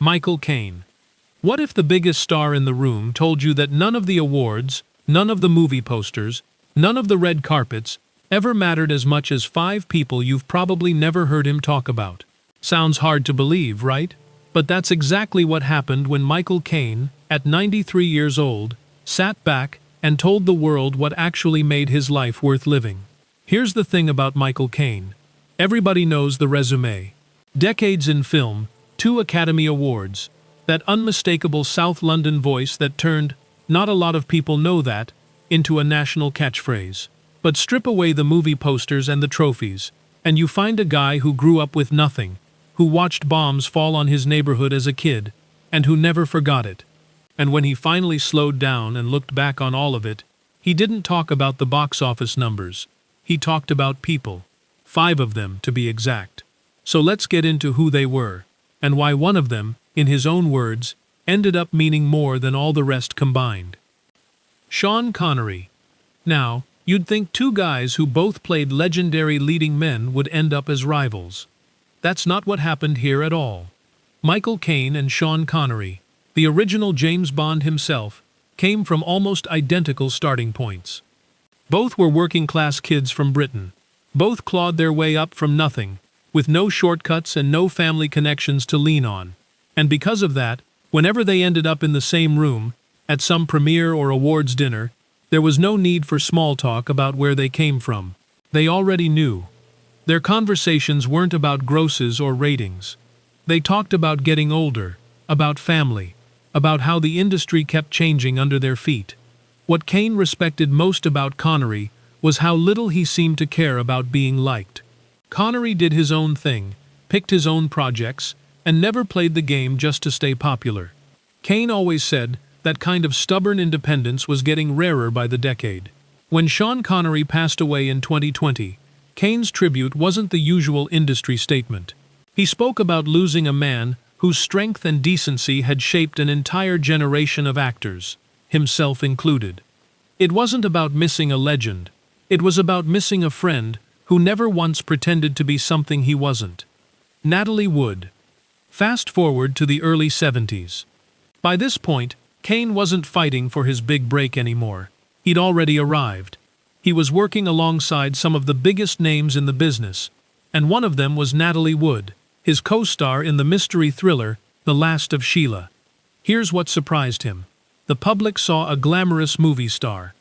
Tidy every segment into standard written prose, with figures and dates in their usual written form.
Michael Caine. What if the biggest star in the room told you that none of the awards, none of the movie posters, none of the red carpets ever mattered as much as 5 people you've probably never heard him talk about? Sounds hard to believe, right? But that's exactly what happened when Michael Caine, at 93 years old, sat back and told the world what actually made his life worth living. Here's the thing about Michael Caine. Everybody knows the resume. Decades in film, 2 Academy Awards, that unmistakable South London voice that turned, not a lot of people know that, into a national catchphrase. But strip away the movie posters and the trophies, and you find a guy who grew up with nothing, who watched bombs fall on his neighborhood as a kid, and who never forgot it. And when he finally slowed down and looked back on all of it, he didn't talk about the box office numbers. He talked about people. 5 of them, to be exact. So let's get into who they were, and why one of them, in his own words, ended up meaning more than all the rest combined. Sean Connery. Now, you'd think 2 guys who both played legendary leading men would end up as rivals. That's not what happened here at all. Michael Caine and Sean Connery, the original James Bond himself, came from almost identical starting points. Both were working-class kids from Britain. Both clawed their way up from nothing, with no shortcuts and no family connections to lean on. And because of that, whenever they ended up in the same room, at some premiere or awards dinner, there was no need for small talk about where they came from. They already knew. Their conversations weren't about grosses or ratings. They talked about getting older, about family, about how the industry kept changing under their feet. What Caine respected most about Connery was how little he seemed to care about being liked. Connery did his own thing, picked his own projects, and never played the game just to stay popular. Caine always said that kind of stubborn independence was getting rarer by the decade. When Sean Connery passed away in 2020, Caine's tribute wasn't the usual industry statement. He spoke about losing a man whose strength and decency had shaped an entire generation of actors, himself included. It wasn't about missing a legend. It was about missing a friend who never once pretended to be something he wasn't. Natalie Wood. Fast forward to the early 70s. By this point, Caine wasn't fighting for his big break anymore. He'd already arrived. He was working alongside some of the biggest names in the business, and one of them was Natalie Wood, his co-star in the mystery thriller The Last of Sheila. Here's what surprised him. The public saw a glamorous movie star.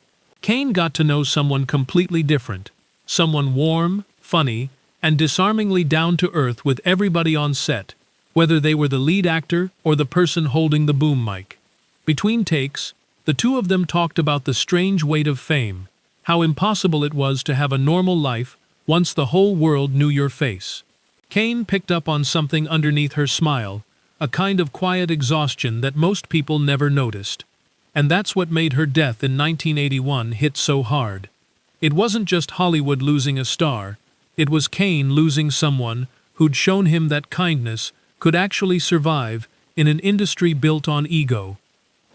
Caine got to know someone completely different. Someone warm, funny, and disarmingly down-to-earth with everybody on set, whether they were the lead actor or the person holding the boom mic. Between takes, the 2 of them talked about the strange weight of fame, how impossible it was to have a normal life once the whole world knew your face. Caine picked up on something underneath her smile, a kind of quiet exhaustion that most people never noticed. And that's what made her death in 1981 hit so hard. It wasn't just Hollywood losing a star, it was Caine losing someone who'd shown him that kindness could actually survive in an industry built on ego.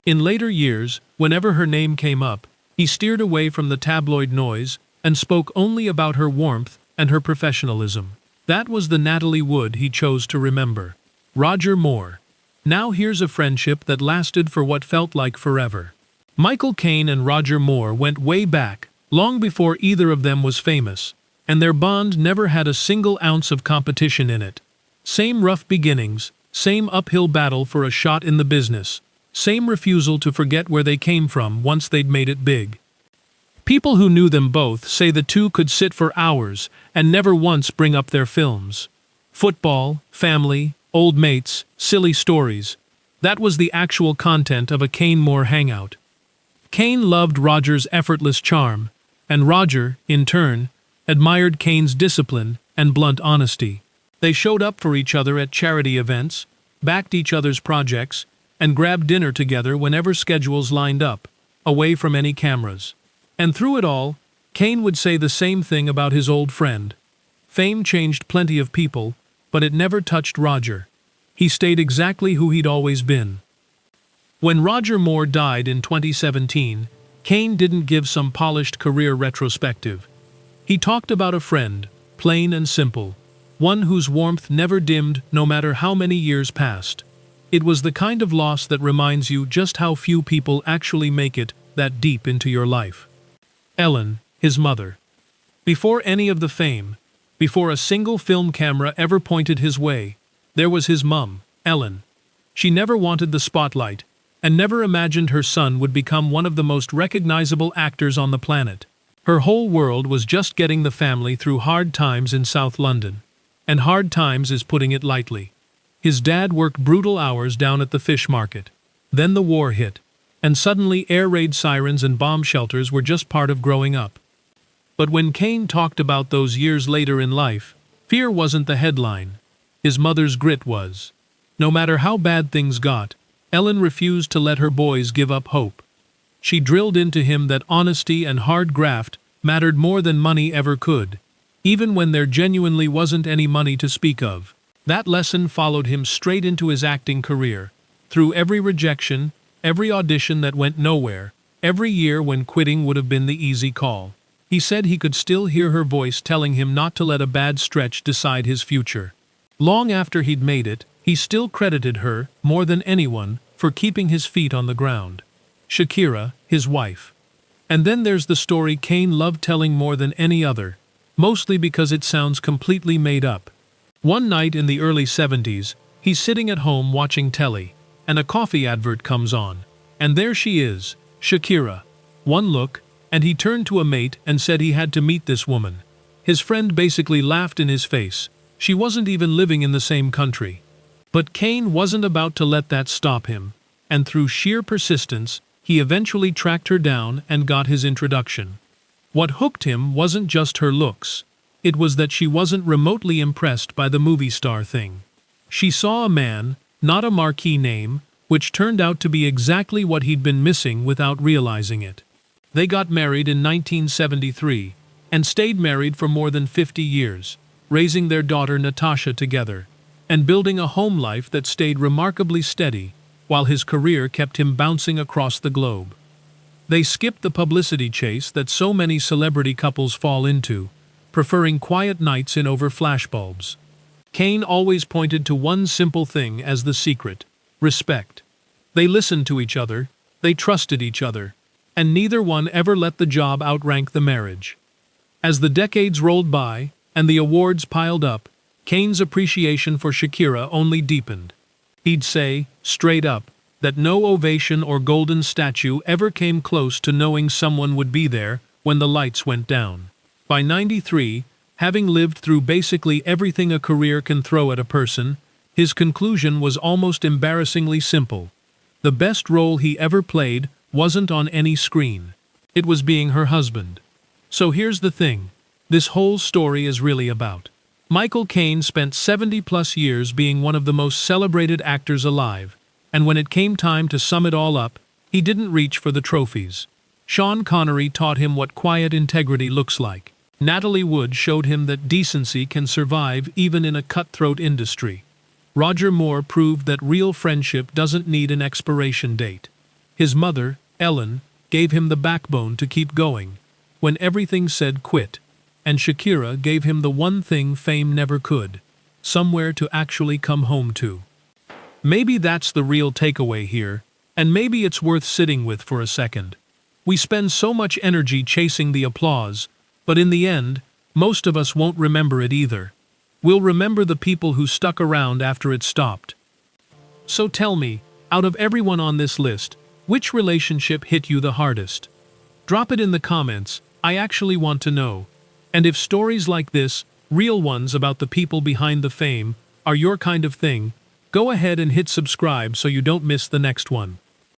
In later years, whenever her name came up, he steered away from the tabloid noise and spoke only about her warmth and her professionalism. That was the Natalie Wood he chose to remember. Roger Moore. Now here's a friendship that lasted for what felt like forever. Michael Caine and Roger Moore went way back, long before either of them was famous, and their bond never had a single ounce of competition in it. Same rough beginnings, same uphill battle for a shot in the business, same refusal to forget where they came from once they'd made it big. People who knew them both say the 2 could sit for hours and never once bring up their films. Football, family, old mates, silly stories. That was the actual content of a Caine-Moore hangout. Caine loved Roger's effortless charm, and Roger, in turn, admired Caine's discipline and blunt honesty. They showed up for each other at charity events, backed each other's projects, and grabbed dinner together whenever schedules lined up, away from any cameras. And through it all, Caine would say the same thing about his old friend. Fame changed plenty of people, but it never touched Roger. He stayed exactly who he'd always been. When Roger Moore died in 2017, Caine didn't give some polished career retrospective. He talked about a friend, plain and simple, one whose warmth never dimmed no matter how many years passed. It was the kind of loss that reminds you just how few people actually make it that deep into your life. Ellen, his mother. Before any of the fame, before a single film camera ever pointed his way, there was his mum, Ellen. She never wanted the spotlight, and never imagined her son would become one of the most recognizable actors on the planet. Her whole world was just getting the family through hard times in South London. And hard times is putting it lightly. His dad worked brutal hours down at the fish market. Then the war hit, and suddenly air raid sirens and bomb shelters were just part of growing up. But when Caine talked about those years later in life, fear wasn't the headline. His mother's grit was. No matter how bad things got, Ellen refused to let her boys give up hope. She drilled into him that honesty and hard graft mattered more than money ever could, even when there genuinely wasn't any money to speak of. That lesson followed him straight into his acting career. Through every rejection, every audition that went nowhere, every year when quitting would have been the easy call, he said he could still hear her voice telling him not to let a bad stretch decide his future. Long after he'd made it, he still credited her, more than anyone, for keeping his feet on the ground. Shakira, his wife. And then there's the story Caine loved telling more than any other, mostly because it sounds completely made up. One night in the early 70s, he's sitting at home watching telly, and a coffee advert comes on. And there she is, Shakira. One look, and he turned to a mate and said he had to meet this woman. His friend basically laughed in his face. She wasn't even living in the same country. But Caine wasn't about to let that stop him, and through sheer persistence, he eventually tracked her down and got his introduction. What hooked him wasn't just her looks. It was that she wasn't remotely impressed by the movie star thing. She saw a man, not a marquee name, which turned out to be exactly what he'd been missing without realizing it. They got married in 1973, and stayed married for more than 50 years, raising their daughter Natasha together, and building a home life that stayed remarkably steady, while his career kept him bouncing across the globe. They skipped the publicity chase that so many celebrity couples fall into, preferring quiet nights in over flashbulbs. Caine always pointed to one simple thing as the secret: respect. They listened to each other, they trusted each other, and neither one ever let the job outrank the marriage. As the decades rolled by, and the awards piled up, Caine's appreciation for Shakira only deepened. He'd say, straight up, that no ovation or golden statue ever came close to knowing someone would be there when the lights went down. By 93, having lived through basically everything a career can throw at a person, his conclusion was almost embarrassingly simple. The best role he ever played wasn't on any screen. It was being her husband. So here's the thing. This whole story is really about. Michael Caine spent 70-plus years being one of the most celebrated actors alive, and when it came time to sum it all up, he didn't reach for the trophies. Sean Connery taught him what quiet integrity looks like. Natalie Wood showed him that decency can survive even in a cutthroat industry. Roger Moore proved that real friendship doesn't need an expiration date. His mother, Ellen, gave him the backbone to keep going when everything said quit. And Shakira gave him the one thing fame never could: somewhere to actually come home to. Maybe that's the real takeaway here, and maybe it's worth sitting with for a second. We spend so much energy chasing the applause, but in the end, most of us won't remember it either. We'll remember the people who stuck around after it stopped. So tell me, out of everyone on this list, which relationship hit you the hardest? Drop it in the comments. I actually want to know. And if stories like this, real ones about the people behind the fame, are your kind of thing, go ahead and hit subscribe so you don't miss the next one.